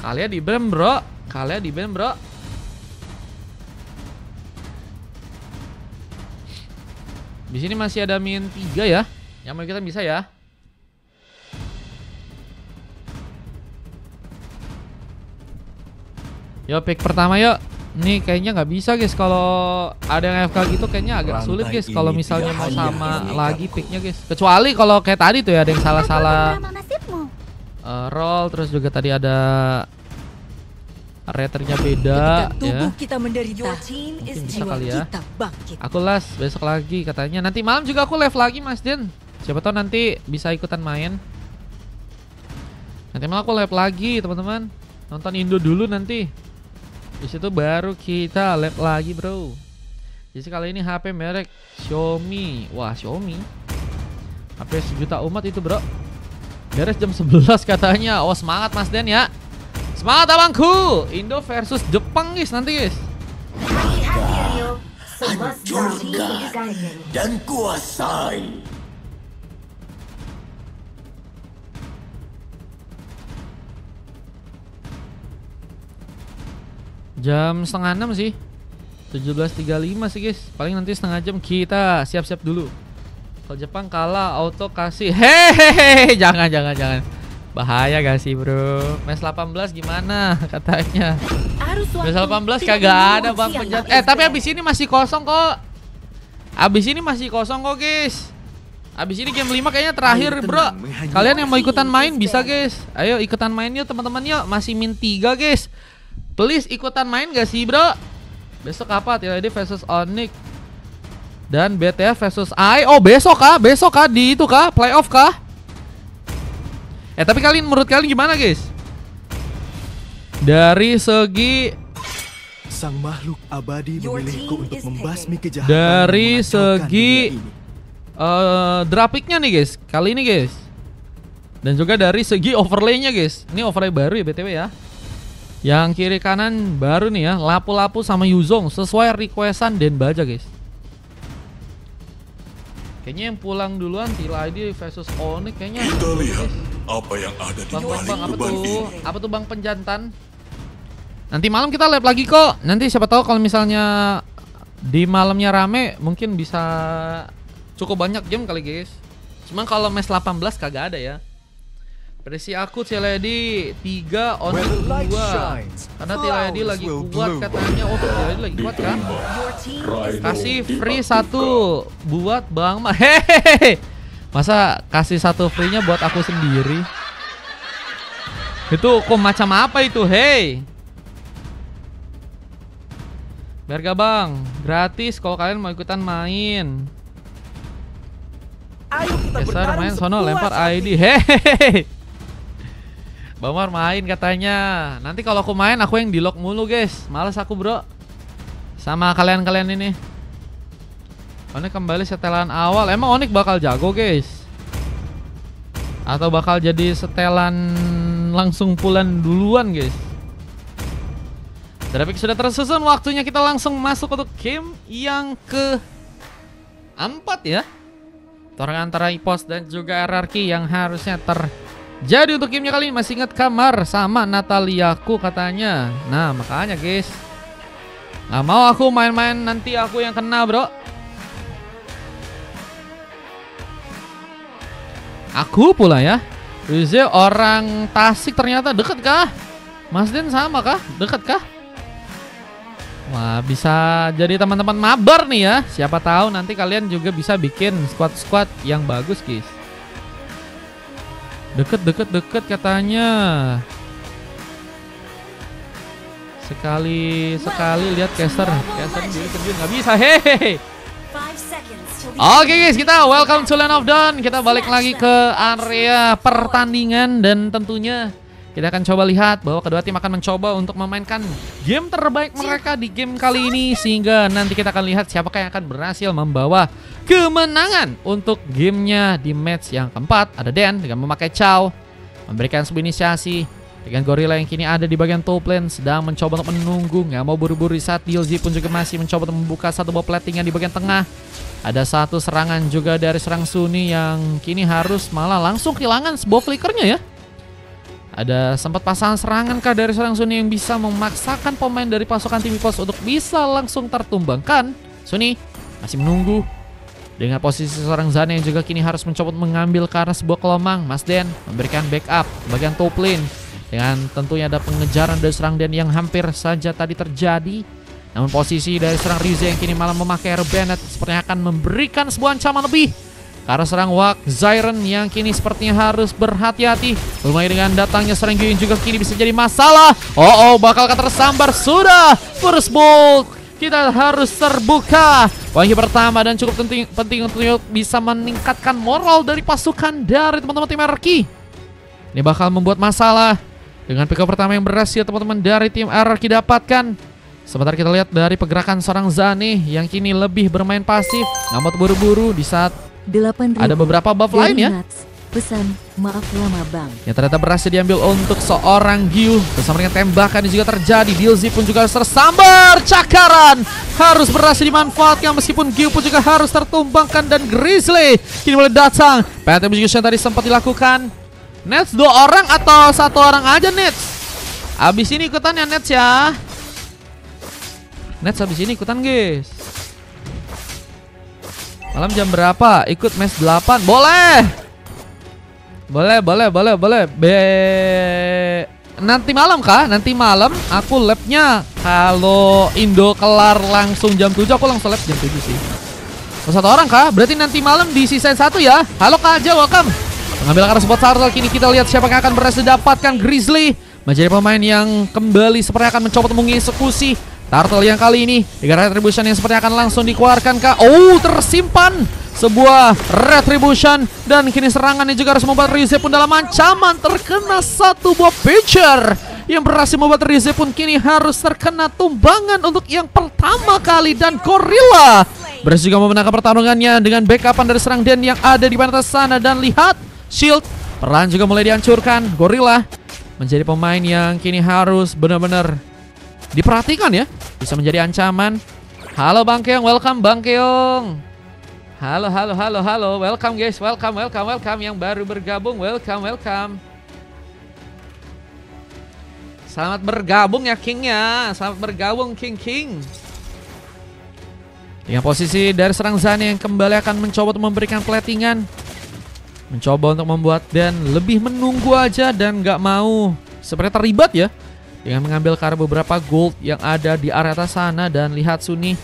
Kalian di ban bro. Kalian di ban bro. Di sini masih ada min 3 ya. Yang mau kita bisa ya. Yo pick pertama yuk. Nih kayaknya nggak bisa guys kalau ada yang AFK gitu, kayaknya agak sulit guys kalau misalnya mau sama lagi picknya guys. Kecuali kalau kayak tadi tuh ya ada yang salah-salah roll, terus juga tadi ada raternya beda ya. Kita menderita. Mungkin bisa kali ya. Aku last besok lagi katanya. Nanti malam juga aku live lagi Mas Den. Siapa tahu nanti bisa ikutan main. Nanti malam aku live lagi teman-teman. Nonton Indo dulu nanti. Di situ baru kita live lagi bro. Jadi kali ini HP merek Xiaomi. Wah Xiaomi HP sejuta umat itu bro. Beres jam 11 katanya. Oh semangat Mas Den ya. Semangat abangku. Indo versus Jepang guys nanti guys. Hancurkan dan kuasai. Jam setengah 6 sih. 17.35 sih guys. Paling nanti setengah jam kita siap-siap dulu. Kalau Jepang kalah auto kasih. Hehehe, jangan. Bahaya gak sih bro? Mes 18 gimana katanya? Mes 18 kagak ada bang penjat. Tapi abis ini masih kosong kok. Abis ini masih kosong kok guys. Abis ini game 5 kayaknya terakhir bro. Kalian yang mau ikutan main bisa guys. Ayo ikutan main yuk teman-teman yuk. Masih min 3 guys. Please ikutan main gak sih bro? Besok apa? TLD versus Onyx dan BTF versus AI. Oh besok kah? Besok kah? Di itu kah? Playoff kah? Tapi kalian menurut kalian gimana guys? Dari segi sang makhluk abadi memilihku untuk membasmi kejahatan. Dari segi grafiknya nih guys, kali ini guys. Dan juga dari segi overlaynya guys. Ini overlay baru ya BTW ya. Yang kiri kanan baru nih ya, lapu-lapu sama Yuzong sesuai requestan Den Baja guys. Kayaknya yang pulang duluan TLD versus Onyx kayaknya. Kita lihat apa yang ada di balik beban ini. Apa tuh Bang Penjantan? Nanti malam kita live lagi kok. Nanti siapa tahu kalau misalnya di malamnya rame mungkin bisa cukup banyak game kali guys. Cuma kalau mes 18 kagak ada ya. Prediksi aku TLD 3 Onyx 2. Karena TLD lagi kuat katanya. Oh TLD lagi kuat kan. Kasih free 1 buat Bang Ma. Hehehe. Masa kasih 1 free-nya buat aku sendiri? Itu kok macam apa itu? Hey. Biar gak bang, gratis kalau kalian mau ikutan main. Ayo kita Geser main sono lempar ID. Hehehe. Bang Mar main katanya. Nanti kalau aku main aku yang di lock mulu guys. Males aku bro. Sama kalian-kalian ini. Onyx kembali setelan awal. Emang Onyx bakal jago guys? Atau bakal jadi setelan langsung pulan duluan guys? Grafik sudah tersusun. Waktunya kita langsung masuk untuk game yang ke-4 ya. Torang antara EPOS dan juga RRQ yang harusnya jadi untuk gamenya kali ini. Masih ingat kamar sama Nataliaku katanya. Nah makanya guys, nggak mau aku main-main nanti aku yang kena bro. Aku pula ya. Rize orang Tasik ternyata. Deket kah? Mas Den sama kah? Deket kah? Wah bisa jadi teman-teman mabar nih ya. Siapa tahu nanti kalian juga bisa bikin squad-squad yang bagus guys. Deket katanya. Sekali lihat caster diri terjun nggak bisa. Hehehe. Oke guys, kita welcome to Land of Dawn. Kita balik lagi ke area pertandingan dan tentunya kita akan coba lihat bahwa kedua tim akan mencoba untuk memainkan game terbaik mereka di game kali ini. Sehingga nanti kita akan lihat siapakah yang akan berhasil membawa kemenangan untuk gamenya di match yang keempat. Ada Dan dengan memakai Chow, memberikan sebuah inisiasi. Dengan Gorilla yang kini ada di bagian top lane sedang mencoba untuk menunggu, nggak mau buru-buru. Saat DLG pun juga masih mencoba untuk membuka satu ball platingan di bagian tengah. Ada satu serangan juga dari serang Sunni yang kini harus malah langsung kehilangan sebuah flickernya ya. Ada sempat pasangan serangan kah dari seorang Sunny yang bisa memaksakan pemain dari pasukan tim EPOS untuk bisa langsung tertumbangkan. Sunny masih menunggu dengan posisi seorang Zane yang juga kini harus mencoba mengambil ke arah sebuah kelomang. Mas Den memberikan backup bagian top lane dengan tentunya ada pengejaran dari serang Den yang hampir saja tadi terjadi. Namun posisi dari serang Rize yang kini malah memakai Air Bennett sepertinya akan memberikan sebuah ancaman lebih karena serang Wak Zyron yang kini sepertinya harus berhati-hati. Bermain dengan datangnya serang Gyu yang juga kini bisa jadi masalah. Bakal tersambar sudah. First Bolt kita harus terbuka. Poin pertama dan cukup penting untuk bisa meningkatkan moral dari pasukan dari teman-teman tim RRQ. Ini bakal membuat masalah dengan pick up pertama yang berhasil teman-teman dari tim RRQ dapatkan. Sebentar kita lihat dari pergerakan seorang Zane yang kini lebih bermain pasif, nggak mau buru-buru di saat ada beberapa buff lain ya. Pesan maaf lama bang. Yang ternyata berhasil diambil untuk seorang Gyu. Bersama dengan tembakan yang juga terjadi. Dilzy pun juga harus tersambar. Cakaran harus berhasil dimanfaatkan meskipun Gyu pun juga harus tertumbangkan. Dan Grizzly kini mulai datang. PTM juga tadi sempat dilakukan. Nets 2 orang atau 1 orang aja Nets? Abis ini ikutan ya Nets ya. Nets habis ini ikutan guys. Malam jam berapa? Ikut match 8? Boleh. Nanti malam kah? Nanti malam aku labnya kalau Indo kelar langsung jam 7 aku langsung lab jam 7 sih. 1 orang kah? Berarti nanti malam di season 1 ya. Halo Kak Aja, welcome. Mengambil arah spot turtle, kini kita lihat siapa yang akan berhasil dapatkan. Grizzly menjadi pemain yang kembali seperti akan mencoba mengeksekusi Turtle yang kali ini dengan retribution yang sepertinya akan langsung dikeluarkan kah? Tersimpan sebuah retribution dan kini serangannya juga harus membuat Rize pun dalam ancaman terkena satu buah pitcher yang berhasil membuat Rize pun kini harus terkena tumbangan untuk yang pertama kali. Dan Gorilla berhasil juga memenangkan pertarungannya dengan backupan dari serang Den yang ada di atas sana. Dan lihat shield perlahan juga mulai dihancurkan. Gorilla menjadi pemain yang kini harus benar-benar diperhatikan ya, bisa menjadi ancaman. Halo Bang Keong, welcome Bang Keong. Halo, welcome guys, welcome yang baru bergabung, welcome. Selamat bergabung ya Kingnya, selamat bergabung King. Dengan posisi dari serang Zane yang kembali akan mencoba untuk memberikan platingan, mencoba untuk membuat Dan lebih menunggu aja dan nggak mau seperti terlibat ya, dengan mengambil ke arah beberapa gold yang ada di area atas sana. Dan lihat Sunny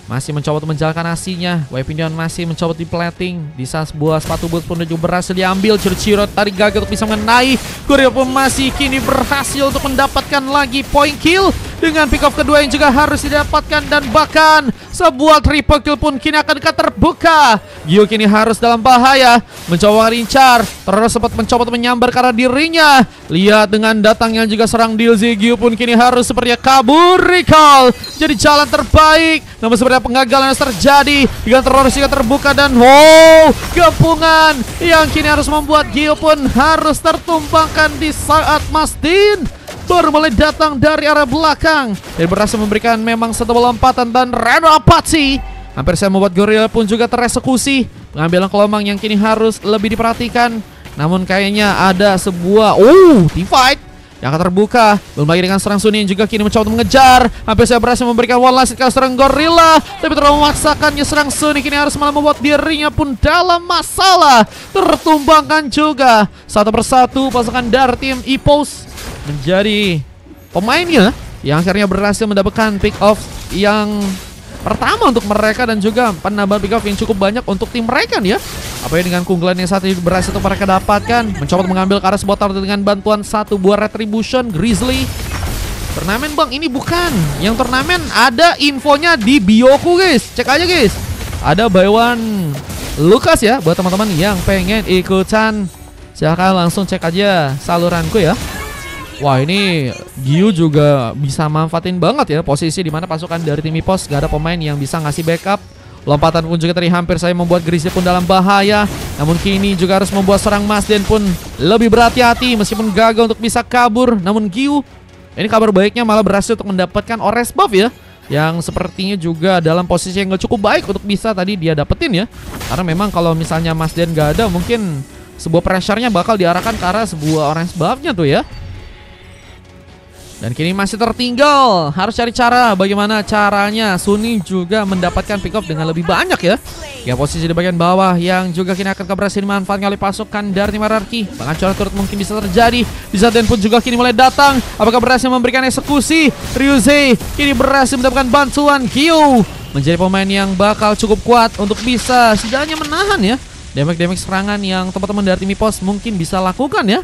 masih mencoba untuk menjalankan aksinya. Weaponion masih mencoba di plating. Di saat sebuah sepatu boot pun juga berhasil diambil. Churchiro tarik gagal untuk bisa mengenai. Gorilla pun masih kini berhasil untuk mendapatkan lagi point kill dengan pick off kedua yang juga harus didapatkan. Dan bahkan sebuah triple kill pun kini akan terbuka. Gyu kini harus dalam bahaya, mencoba mengincar, terus sempat mencoba untuk menyambar ke arah dirinya. Lihat dengan datangnya juga serang Dilzy, Gyu pun kini harus sepertinya kabur. Recall jadi jalan terbaik, namun sebenarnya pengagalan yang terjadi dengan terus juga terbuka. Dan gabungan yang kini harus membuat Gyu pun harus tertumbangkan di saat Mas Din baru mulai datang dari arah belakang dan berhasil memberikan memang satu lompatan. Dan Reno Apache hampir saya membuat Gorilla pun juga tereksekusi. Pengambilan kelomang yang kini harus lebih diperhatikan, namun kayaknya ada sebuah team fight yang akan terbuka. Belum lagi dengan serang Sunny yang juga kini mencoba untuk mengejar. Hampir saya berhasil memberikan one last hit ke serang Gorilla, tapi terlalu memaksakannya serang Sunny kini harus malah membuat dirinya pun dalam masalah. Tertumbangkan juga satu persatu pasukan dari tim EPOS menjadi pemainnya yang akhirnya berhasil mendapatkan pick off yang pertama untuk mereka dan juga penambahan pick off yang cukup banyak untuk tim mereka nih ya. Apa yang dengan keunggulan yang saat ini berhasil untuk mereka dapatkan, mencoba mengambil ke arah sebuah turtle dengan bantuan satu buah retribution. Grizzly turnamen bang, ini bukan yang turnamen, ada infonya di bioku guys, cek aja guys. Ada buy one Lucas ya, buat teman-teman yang pengen ikutan silahkan langsung cek aja saluranku ya. Wah, ini Gyu juga bisa manfaatin banget ya posisi dimana pasukan dari tim EPOS gak ada pemain yang bisa ngasih backup. Lompatan pun juga tadi hampir saya membuat Grizzly pun dalam bahaya. Namun kini juga harus membuat serang Mas Den pun lebih berhati-hati meskipun gagal untuk bisa kabur. Namun Gyu, ini kabar baiknya malah berhasil untuk mendapatkan Ores buff ya, yang sepertinya juga dalam posisi yang gak cukup baik untuk bisa tadi dia dapetin ya. Karena memang kalau misalnya Mas Den gak ada, mungkin sebuah pressure-nya bakal diarahkan ke arah sebuah orange buff-nya tuh ya. Dan kini masih tertinggal. Harus cari cara bagaimana caranya Sunny juga mendapatkan pick off dengan lebih banyak ya. Ya, posisi di bagian bawah yang juga kini akan berhasil dimanfaatkan oleh pasukan dari tim RRQ. Pengancuran turret mungkin bisa terjadi. Di saat Den pun juga kini mulai datang. Apakah berhasil memberikan eksekusi? Ryuze kini berhasil mendapatkan bantuan. Kyo menjadi pemain yang bakal cukup kuat untuk bisa setidaknya menahan ya damage serangan yang teman-teman dari tim EPOS mungkin bisa lakukan ya.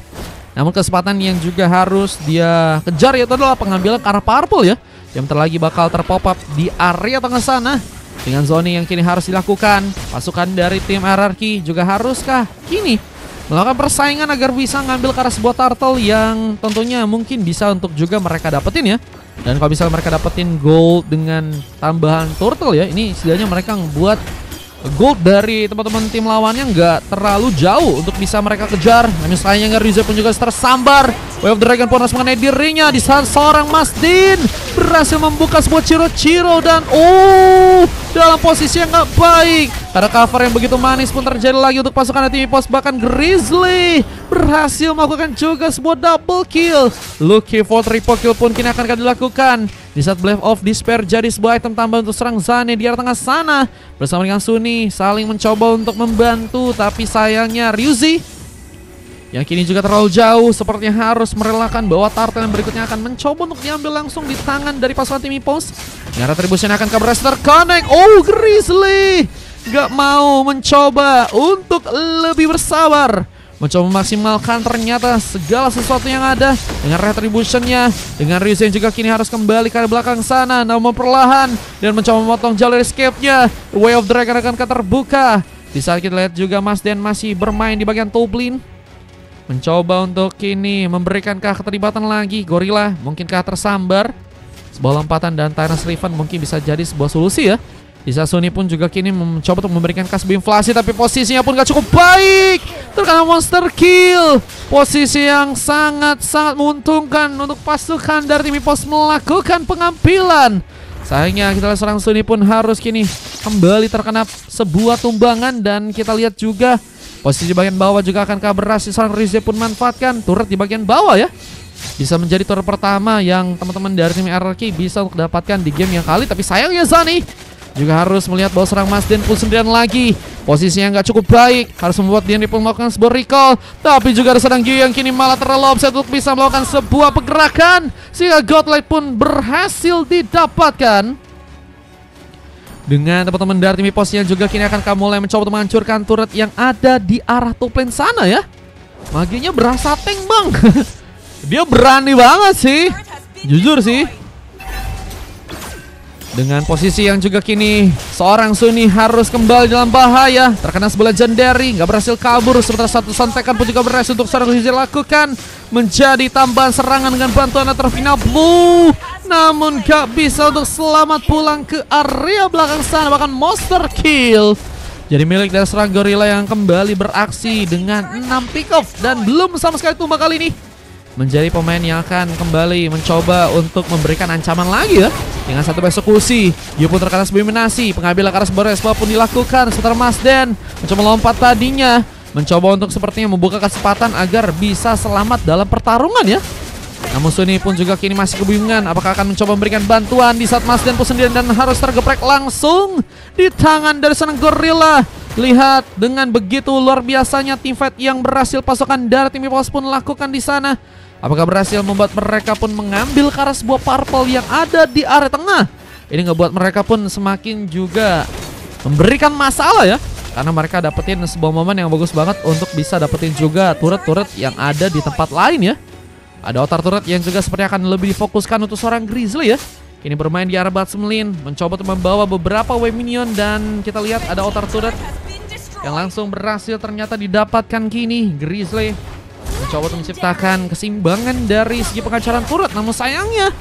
Namun kesempatan yang juga harus dia kejar yaitu adalah pengambilan ke arah purple ya, yang bentar lagi bakal terpop up di area tengah sana. Dengan zoning yang kini harus dilakukan, pasukan dari tim RRQ juga haruskah kini melakukan persaingan agar bisa ngambil ke arah sebuah turtle yang tentunya mungkin bisa untuk juga mereka dapetin ya. Dan kalau bisa mereka dapetin gold dengan tambahan turtle ya, ini setidaknya mereka membuat gold dari teman-teman tim lawannya nggak terlalu jauh untuk bisa mereka kejar. Namun sayangnya Ryuze pun juga tersambar. Way of the Dragon pun harus mengenai dirinya di saat seorang Masdin berhasil membuka sebuah ciro-ciro dan dalam posisi yang nggak baik. Ada cover yang begitu manis pun terjadi lagi untuk pasukan tim EPOS. Bahkan Grizzly berhasil melakukan juga sebuah double kill. Lucky for triple kill pun kini akan dilakukan. Di saat Blade of Despair jadi sebuah item tambahan untuk serang Zane di arah tengah sana. Bersama dengan Sunny saling mencoba untuk membantu. Tapi sayangnya Ryuze yang kini juga terlalu jauh sepertinya harus merelakan bahwa turtle yang berikutnya akan mencoba untuk diambil langsung di tangan dari pasukan tim EPOS. Yang retribution akan berhasil terconnect. Grizzly gak mau mencoba untuk lebih bersabar, mencoba memaksimalkan ternyata segala sesuatu yang ada dengan retributionnya. Dengan Ryuze yang juga kini harus kembali ke belakang sana, namun perlahan dan mencoba memotong jalur escape-nya. Way of Dragon akan terbuka. Di saat kita lihat juga Masden masih bermain di bagian top lane, mencoba untuk kini memberikan keterlibatan lagi. Gorilla mungkinkah tersambar? Sebuah lompatan dan Tyrant's Riven mungkin bisa jadi sebuah solusi ya. Bisa Sunny pun juga kini mencoba untuk memberikan kas inflasi, tapi posisinya pun gak cukup baik. Terkena monster kill. Posisi yang sangat-sangat menguntungkan untuk pasukan dari tim EPOS melakukan pengambilan. Sayangnya kita lihat seorang Sunny pun harus kini kembali terkena sebuah tumbangan. Dan kita lihat juga posisi bagian bawah juga akan berhasil seorang Ryuze pun manfaatkan turret di bagian bawah ya. Bisa menjadi turret pertama yang teman-teman dari tim RRQ bisa untuk dapatkan di game yang kali. Tapi sayangnya Zani juga harus melihat bahwa serang Masden pun sendirian lagi. Posisinya nggak cukup baik, harus membuat dia pun melakukan sebuah recall. Tapi juga ada sedang Gyu yang kini malah terlalu offset untuk bisa melakukan sebuah pergerakan, sehingga Godlight pun berhasil didapatkan. Dengan teman-teman dari tim EPOS yang juga kini akan mulai mencoba untuk menghancurkan turret yang ada di arah top lane sana ya. Maginya berasa tank bang. Dia berani banget sih, jujur sih. Dengan posisi yang juga kini seorang Sunny harus kembali dalam bahaya, terkena sebuah legendary, nggak berhasil kabur. Sementara satu sontekan pun juga berhasil untuk seorang Ryuze lakukan, menjadi tambahan serangan dengan bantuan Atrofina Blue. Namun gak bisa untuk selamat pulang ke area belakang sana. Bahkan monster kill jadi milik dari seorang Gorilla yang kembali beraksi dengan 6 pick off dan belum sama sekali tumbang kali ini. Menjadi pemain yang akan kembali mencoba untuk memberikan ancaman lagi ya. Dengan satu eksekusi, dia pun terkena sebuah eliminasi. Pengambilan ke arah sebuah respa pun dilakukan. Sementara Masden mencoba melompat tadinya, mencoba untuk sepertinya membuka kesempatan agar bisa selamat dalam pertarungan ya. Namun Sunny pun juga kini masih kebingungan apakah akan mencoba memberikan bantuan di saat Masden pun sendirian dan harus tergeprek langsung di tangan dari seorang Gorilla. Lihat dengan begitu luar biasanya teamfight yang berhasil pasukan dari tim EPOS pun lakukan di sana. Apakah berhasil membuat mereka pun mengambil ke arah sebuah purple yang ada di area tengah. Ini ngebuat mereka pun semakin juga memberikan masalah ya, karena mereka dapetin sebuah momen yang bagus banget untuk bisa dapetin juga turret-turret yang ada di tempat lain ya. Ada otar turret yang juga seperti akan lebih difokuskan untuk seorang Grizzly ya. Ini bermain di arah bottom lane, mencoba untuk membawa beberapa wave minion. Dan kita lihat ada otar turret yang langsung berhasil ternyata didapatkan kini. Grizzly mencoba untuk menciptakan keseimbangan dari segi pengacaran turret. Namun sayangnya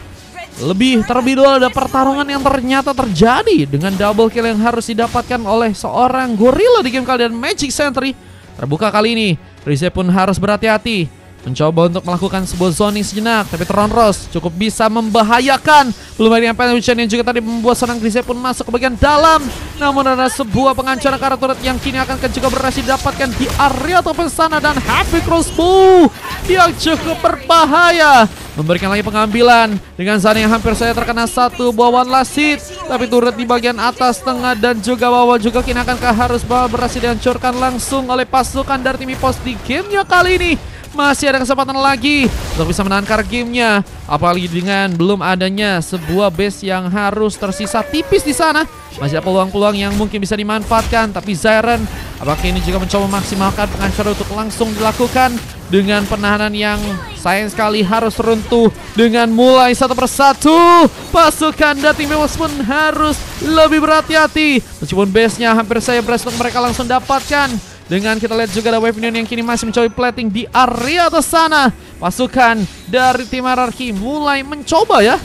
terlebih dulu ada pertarungan yang ternyata terjadi dengan double kill yang harus didapatkan oleh seorang Gorilla di game kali. Dan Magic Sentry terbuka kali ini. Ryuze pun harus berhati-hati, mencoba untuk melakukan sebuah zoning sejenak, tapi Tronros cukup bisa membahayakan. Belum ada yang penetration yang juga tadi membuat seorang Grizzly pun masuk ke bagian dalam. Namun ada sebuah pengancaran karat turret yang kini akan juga berhasil didapatkan di area top sana. Dan Happy Crossbow yang cukup berbahaya memberikan lagi pengambilan dengan Zane yang hampir saja terkena satu buah one last hit, tapi turret di bagian atas, tengah dan juga bawah juga kini akankah harus berhasil dihancurkan langsung oleh pasukan dari tim EPOS di gamenya kali ini. Masih ada kesempatan lagi untuk bisa menangkar gamenya, apalagi dengan belum adanya sebuah base yang harus tersisa tipis di sana. Masih ada peluang-peluang yang mungkin bisa dimanfaatkan, tapi Zyren apakah ini juga mencoba memaksimalkan penghancuran untuk langsung dilakukan dengan penahanan yang sayang sekali harus runtuh dengan mulai satu persatu. Pasukan dari tim EPOS pun harus lebih berhati-hati meskipun base-nya hampir saja berhasil mereka langsung dapatkan. Dengan kita lihat juga ada Wave Union yang kini masih mencoba plating di area atas sana. Pasukan dari tim Hierarchy mulai mencoba ya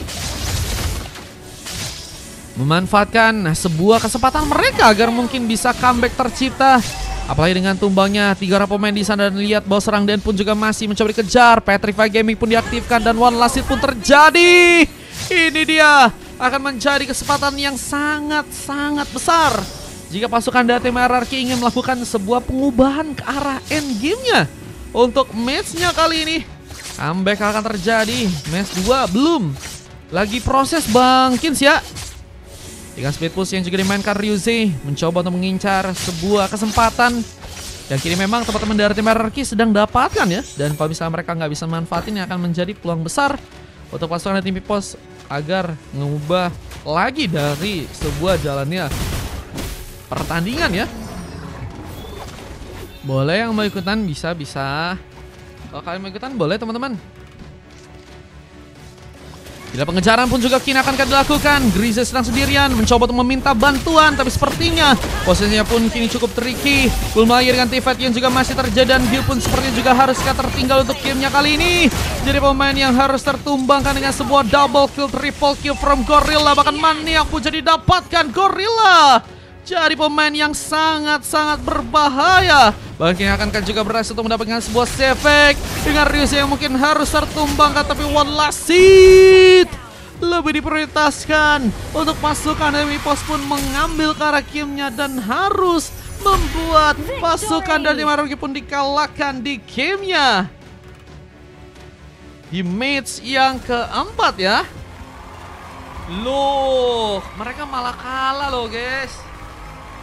memanfaatkan sebuah kesempatan mereka agar mungkin bisa comeback tercipta. Apalagi dengan tumbangnya 3 orang pemain di sana, dan lihat bahwa Serang Den pun juga masih mencoba dikejar. Petrify Gaming pun diaktifkan dan one last hit pun terjadi. Ini dia akan menjadi kesempatan yang sangat-sangat besar jika pasukan dari tim Hierarchy ingin melakukan sebuah pengubahan ke arah endgame-nya. Untuk match-nya kali ini comeback akan terjadi. Match 2 belum lagi proses Bang Kins ya. Dengan speed push yang juga dimainkan Ryuze, mencoba untuk mengincar sebuah kesempatan yang kini memang teman-teman dari tim Hierarchy sedang dapatkan ya. Dan kalau misalnya mereka nggak bisa manfaatin, yang akan menjadi peluang besar untuk pasukan dari tim EPOS agar mengubah lagi dari sebuah jalannya pertandingan ya. Boleh yang mau ikutan, bisa. Kalau kalian mau ikutan boleh teman-teman. Bila pengejaran pun juga kini akan dilakukan. Grize sedang sendirian mencoba untuk meminta bantuan, tapi sepertinya posisinya pun kini cukup tricky. Belum lagi dengan T-Fight yang juga masih terjadi, dan Gil pun sepertinya juga harus tertinggal untuk gamenya kali ini. Jadi pemain yang harus tertumbangkan dengan sebuah double kill, triple kill from Gorilla. Bahkan Maniac pun jadi dapatkan Gorilla. Jadi pemain yang sangat-sangat berbahaya. Bahkan kini akankah juga berhasil untuk mendapatkan sebuah save dengan Ryuze yang mungkin harus tertumbangkan, tapi one last hit lebih diprioritaskan untuk pasukan dari EPOS pun mengambil ke arah gamenya dan harus membuat pasukan dari Hierarchy pun dikalahkan di gamenya di match yang keempat ya. Loh, mereka malah kalah loh guys.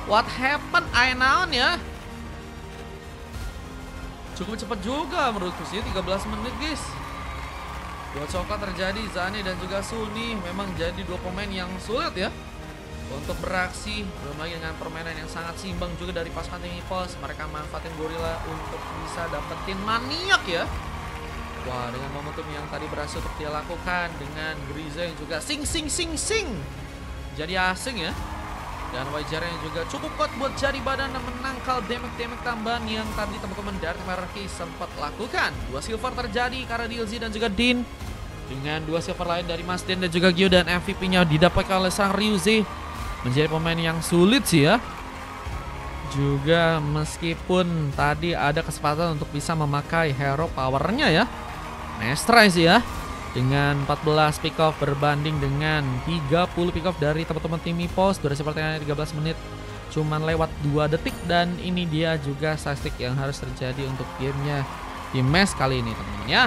What happened? I know ya. Cukup cepat juga menurutku sih, 13 menit guys. Dua coklat terjadi, Zane dan juga Sulni memang jadi dua pemain yang sulit ya untuk beraksi. Belum lagi dengan permainan yang sangat seimbang juga dari pasukan tim EPOS. Mereka manfaatin Gorilla untuk bisa dapetin Maniac ya. Wah, dengan momentum yang tadi berhasil untuk dia lakukan dengan Grize yang juga sing jadi asing ya. Dan Wajar yang juga cukup kuat buat jadi badan dan menangkal damage tambahan yang tadi teman-teman dari Hierarchy sempat lakukan. 2 silver terjadi karena DLZ dan juga Din. Dengan 2 silver lain dari Mas Den dan juga Gio, dan MVP-nya didapatkan oleh sang Ryuze. Menjadi pemain yang sulit sih ya. Juga meskipun tadi ada kesempatan untuk bisa memakai hero powernya ya. Nice try sih ya. Dengan 14 pick off berbanding dengan 30 pick off dari teman-teman tim EPOS. Durasi pertandingan 13 menit cuman lewat 2 detik. Dan ini dia juga statistik yang harus terjadi untuk gamenya di match kali ini teman-teman ya.